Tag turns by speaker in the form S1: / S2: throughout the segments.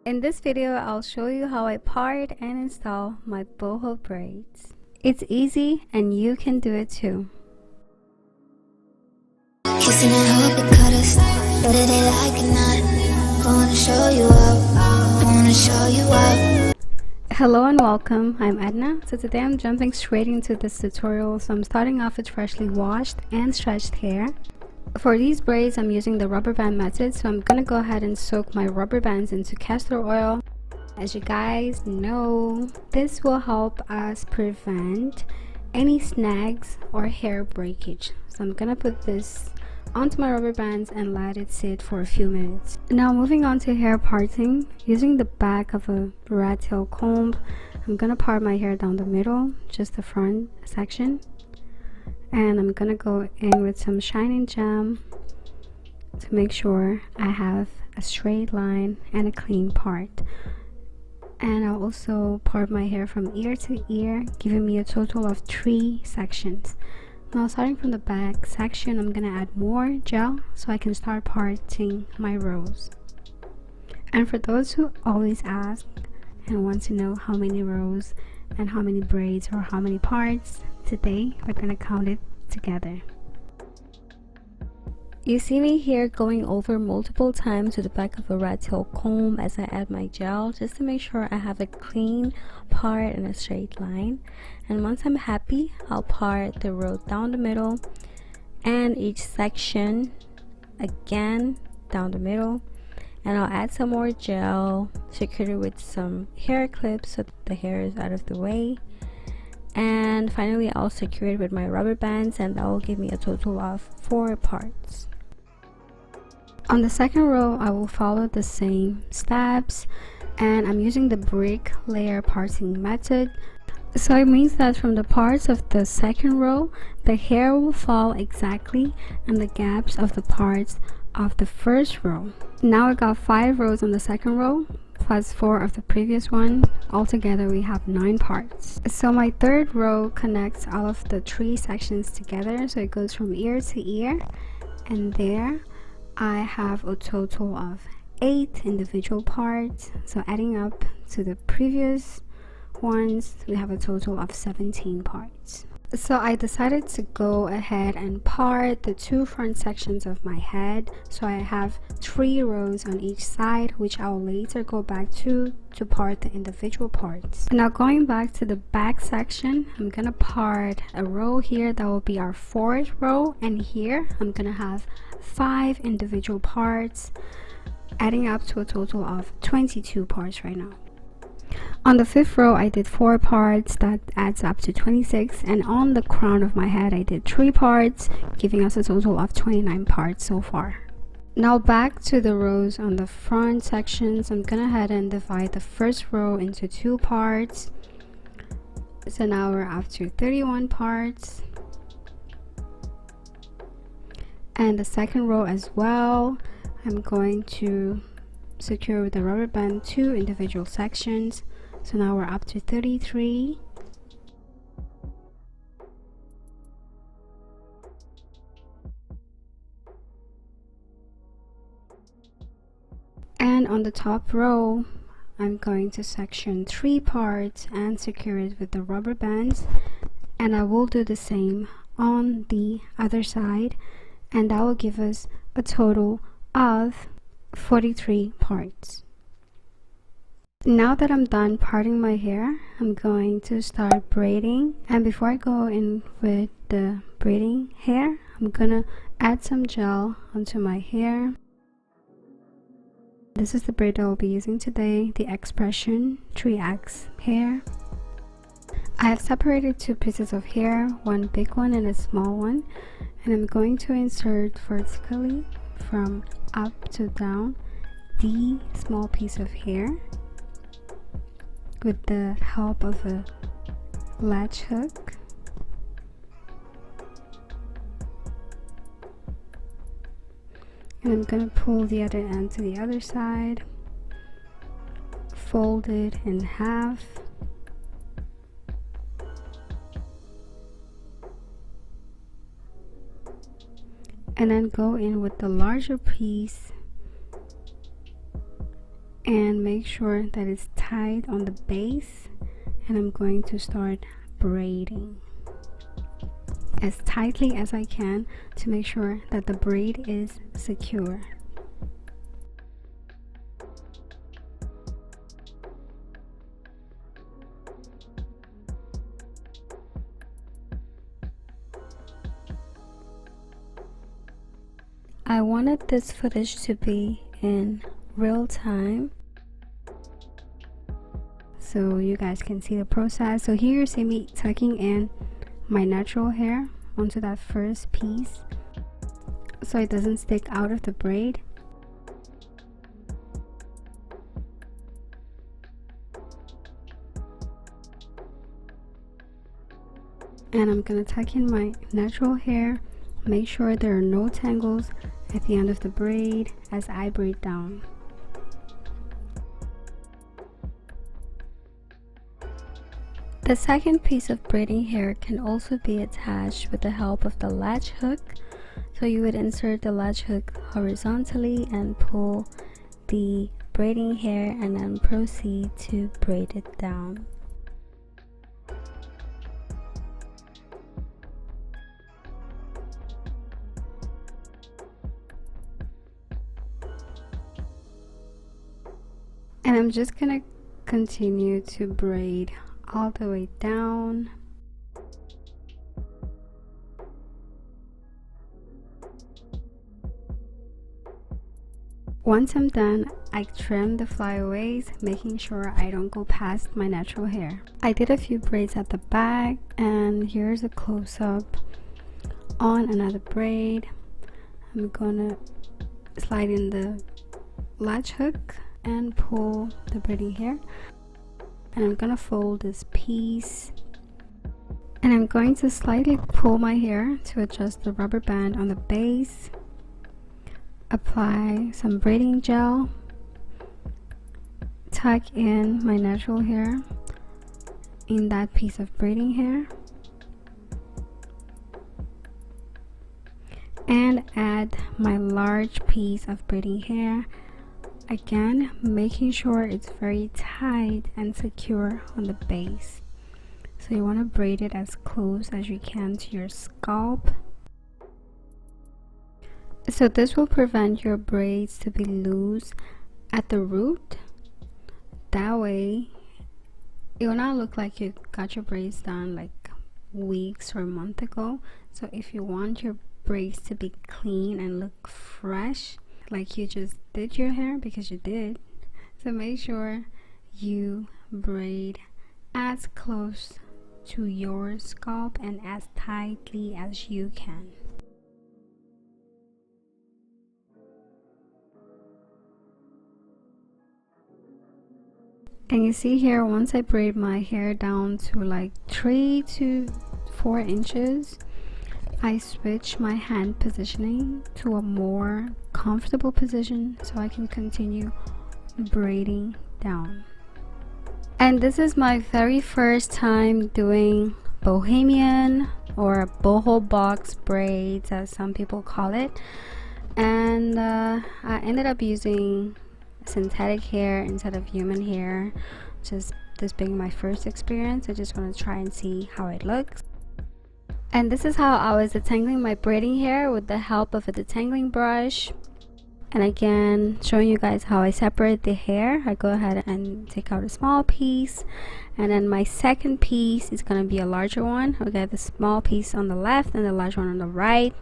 S1: In this video, I'll show you how I part and install my boho braids. It's easy and you can do it too.
S2: Kissing and hope it cut us, whether they like it not. Wanna show you up, wanna show you up.
S1: Hello and welcome, I'm Edna. So today I'm jumping straight into this tutorial. So I'm starting off with freshly washed and stretched hair. For these braids, I'm using the rubber band method, so I'm gonna go ahead and soak my rubber bands into castor oil. As you guys know, this will help us prevent any snags or hair breakage. So I'm gonna put this onto my rubber bands and let it sit for a few minutes. Now moving on to hair parting, using the back of a rat tail comb, I'm gonna part my hair down the middle, just the front section. And I'm gonna go in with some shining gem to make sure I have a straight line and a clean part. And I'll also part my hair from ear to ear, giving me a total of 3 sections. Now starting from the back section, I'm gonna add more gel so I can start parting my rows. And for those who always ask and want to know how many rows and how many braids or how many parts, today we're gonna count it together. You see me here going over multiple times with the back of a rat tail comb as I add my gel, just to make sure I have a clean part and a straight line. And once I'm happy, I'll part the row down the middle and each section again down the middle, and I'll add some more gel, secure it with some hair clips so the hair is out of the way. And finally, I'll secure it with my rubber bands, and that will give me a total of 4 parts. On the second row, I will follow the same steps, and I'm using the brick layer parting method. So it means that from the parts of the second row, the hair will fall exactly in the gaps of the parts of the first row. Now I got 5 rows on the second row, plus 4 of the previous one. Altogether we have 9 parts. So my third row connects all of the 3 sections together, so it goes from ear to ear, and there I have a total of 8 individual parts. So adding up to the previous ones, we have a total of 17 parts. So I decided to go ahead and part the 2 front sections of my head, so I have 3 rows on each side, which I'll later go back to part the individual parts. Now going back to the back section, I'm gonna part a row here that will be our 4th row, and here I'm gonna have 5 individual parts, adding up to a total of 22 parts right now. On the 5th row, I did 4 parts, that adds up to 26, and on the crown of my head I did 3 parts, giving us a total of 29 parts so far. Now back to the rows on the front sections, I'm gonna head and divide the first row into 2 parts. So now we're up to 31 parts, and the second row as well, I'm going to secure with the rubber band 2 individual sections. So now we're up to 33. And on the top row, I'm going to section 3 parts and secure it with the rubber bands, and I will do the same on the other side, and that will give us a total of 43 parts. Now that I'm done parting my hair, I'm going to start braiding. And before I go in with the braiding hair, I'm gonna add some gel onto my hair. This is the braid I'll be using today, the Expression 3X hair. I have separated 2 pieces of hair, one big one and a small one, and I'm going to insert vertically from up to down the small piece of hair with the help of a latch hook. And I'm gonna pull the other end to the other side, fold it in half, and then go in with the larger piece and make sure that it's tight on the base, and I'm going to start braiding as tightly as I can to make sure that the braid is secure. I wanted this footage to be in real time so you guys can see the process. So here you see me tucking in my natural hair onto that first piece so it doesn't stick out of the braid. And I'm gonna tuck in my natural hair, make sure there are no tangles at the end of the braid as I braid down. The second piece of braiding hair can also be attached with the help of the latch hook. So you would insert the latch hook horizontally and pull the braiding hair and then proceed to braid it down. And I'm just gonna continue to braid all the way down. Once I'm done, I trim the flyaways, making sure I don't go past my natural hair. I did a few braids at the back, and here's a close-up on another braid. I'm gonna slide in the latch hook and pull the braiding hair, and I'm gonna fold this piece, and I'm going to slightly pull my hair to adjust the rubber band on the base, apply some braiding gel, tuck in my natural hair in that piece of braiding hair, and add my large piece of braiding hair, again making sure it's very tight and secure on the base. So you want to braid it as close as you can to your scalp. So this will prevent your braids to be loose at the root. That way it will not look like you got your braids done like weeks or a month ago. So if you want your braids to be clean and look fresh, like you just did your hair, because you did, so make sure you braid as close to your scalp and as tightly as you can. And you see here, once I braid my hair down to like 3 to 4 inches, I switch my hand positioning to a more comfortable position so I can continue braiding down. And this is my very first time doing bohemian or boho box braids, as some people call it, and I ended up using synthetic hair instead of human hair, just this being my first experience. I just want to try and see how it looks. And this is how I was detangling my braiding hair with the help of a detangling brush. And again, showing you guys how I separate the hair. I go ahead and take out a small piece, and then my second piece is going to be a larger one. Okay, the small piece on the left and the large one on the right.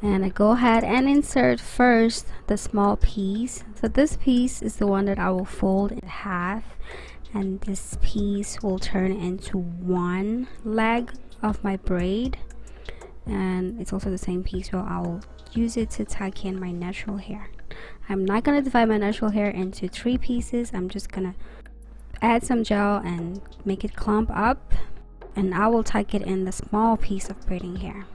S1: And I go ahead and insert first the small piece. So this piece is the one that I will fold in half, and this piece will turn into one leg of my braid, and it's also the same piece, so I'll use it to tuck in my natural hair. I'm not gonna divide my natural hair into 3 pieces. I'm just gonna add some gel and make it clump up, and I will tuck it in the small piece of braiding hair.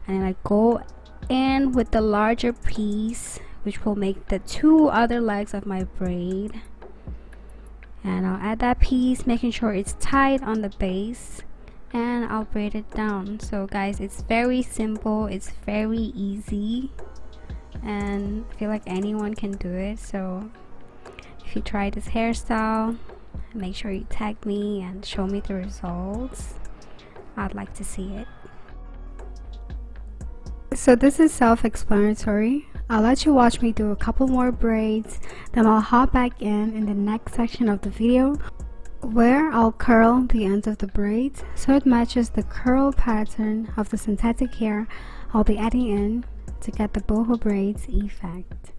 S1: And then I go in with the larger piece, which will make the 2 other legs of my braid, and I'll add that piece, making sure it's tight on the base, and I'll braid it down. So guys, it's very simple, it's very easy, and I feel like anyone can do it. So if you try this hairstyle, make sure you tag me and show me the results. I'd like to see it. So this is self-explanatory. I'll let you watch me do a couple more braids, then I'll hop back in the next section of the video where I'll curl the ends of the braids so it matches the curl pattern of the synthetic hair I'll be adding in to get the boho braids effect.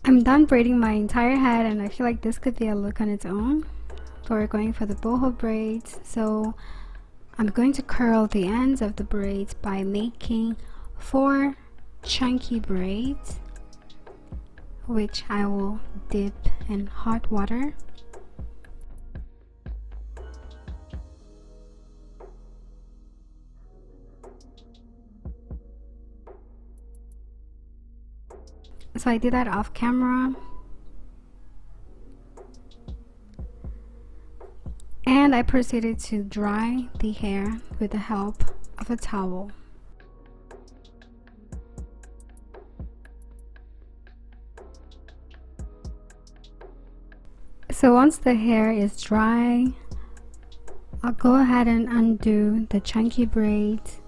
S1: I'm done braiding my entire head, and I feel like this could be a look on its own. But we're going for the boho braids, so I'm going to curl the ends of the braids by making 4 chunky braids, which I will dip in hot water. So I did that off camera, and I proceeded to dry the hair with the help of a towel. So once the hair is dry, I'll go ahead and undo the chunky braids.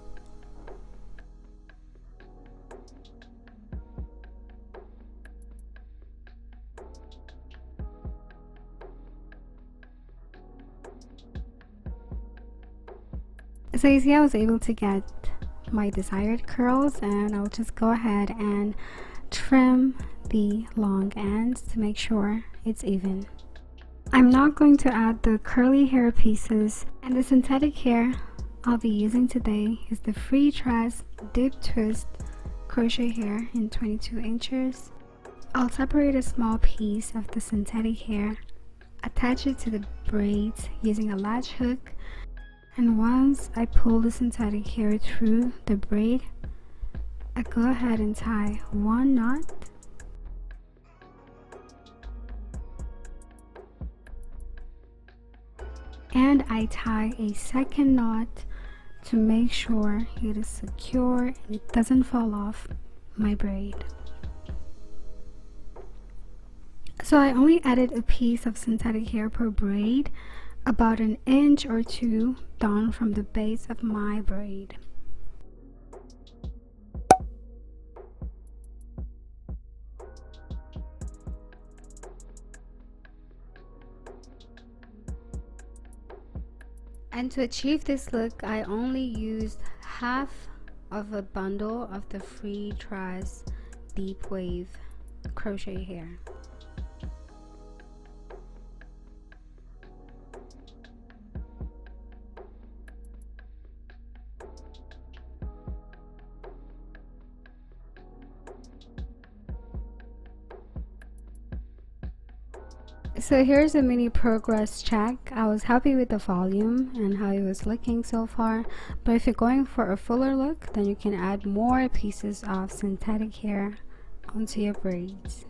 S1: So you see, I was able to get my desired curls, and I'll just go ahead and trim the long ends to make sure it's even. I'm not going to add the curly hair pieces, and the synthetic hair I'll be using today is the Freetress Dip Twist crochet hair in 22 inches. I'll separate a small piece of the synthetic hair, attach it to the braids using a latch hook, and once I pull the synthetic hair through the braid, I go ahead and tie 1 knot, and I tie a second knot to make sure it is secure and it doesn't fall off my braid. So I only added a piece of synthetic hair per braid, about 1 inch or 2 down from the base of my braid. And to achieve this look, I only used half of a bundle of the Freetress Deep Wave crochet hair. So here's a mini progress check. I was happy with the volume and how it was looking so far, but if you're going for a fuller look, then you can add more pieces of synthetic hair onto your braids.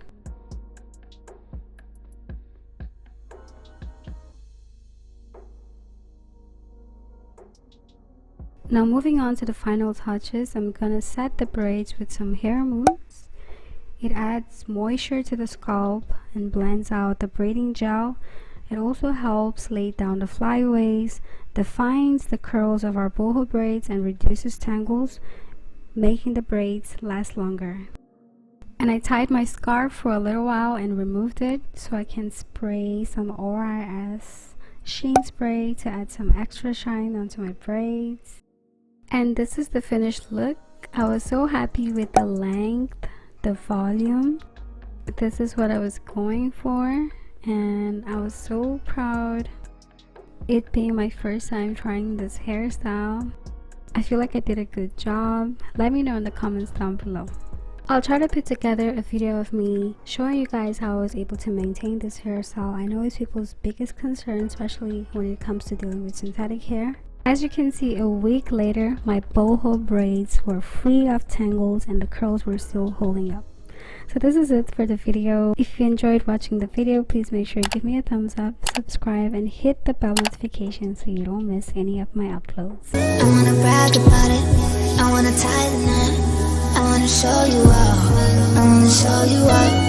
S1: Now moving on to the final touches, I'm gonna set the braids with some hair mousse. It adds moisture to the scalp and blends out the braiding gel. It also helps lay down the flyaways, defines the curls of our boho braids, and reduces tangles, making the braids last longer. And I tied my scarf for a little while and removed it so I can spray some ORS sheen spray to add some extra shine onto my braids. And this is the finished look. I was so happy with the length, the volume. This is what I was going for, and I was so proud. It being my first time trying this hairstyle, I feel like I did a good job. Let me know in the comments down below. I'll try to put together a video of me showing you guys how I was able to maintain this hairstyle. I know it's people's biggest concern, especially when it comes to dealing with synthetic hair. As you can see, a week later, my boho braids were free of tangles and the curls were still holding up. So this is it for the video. If you enjoyed watching the video, please make sure you give me a thumbs up, subscribe, and hit the bell notification so you don't miss any of my uploads.
S2: I wanna brag about it, I wanna tie the knot, I wanna show you all, I wanna show you all.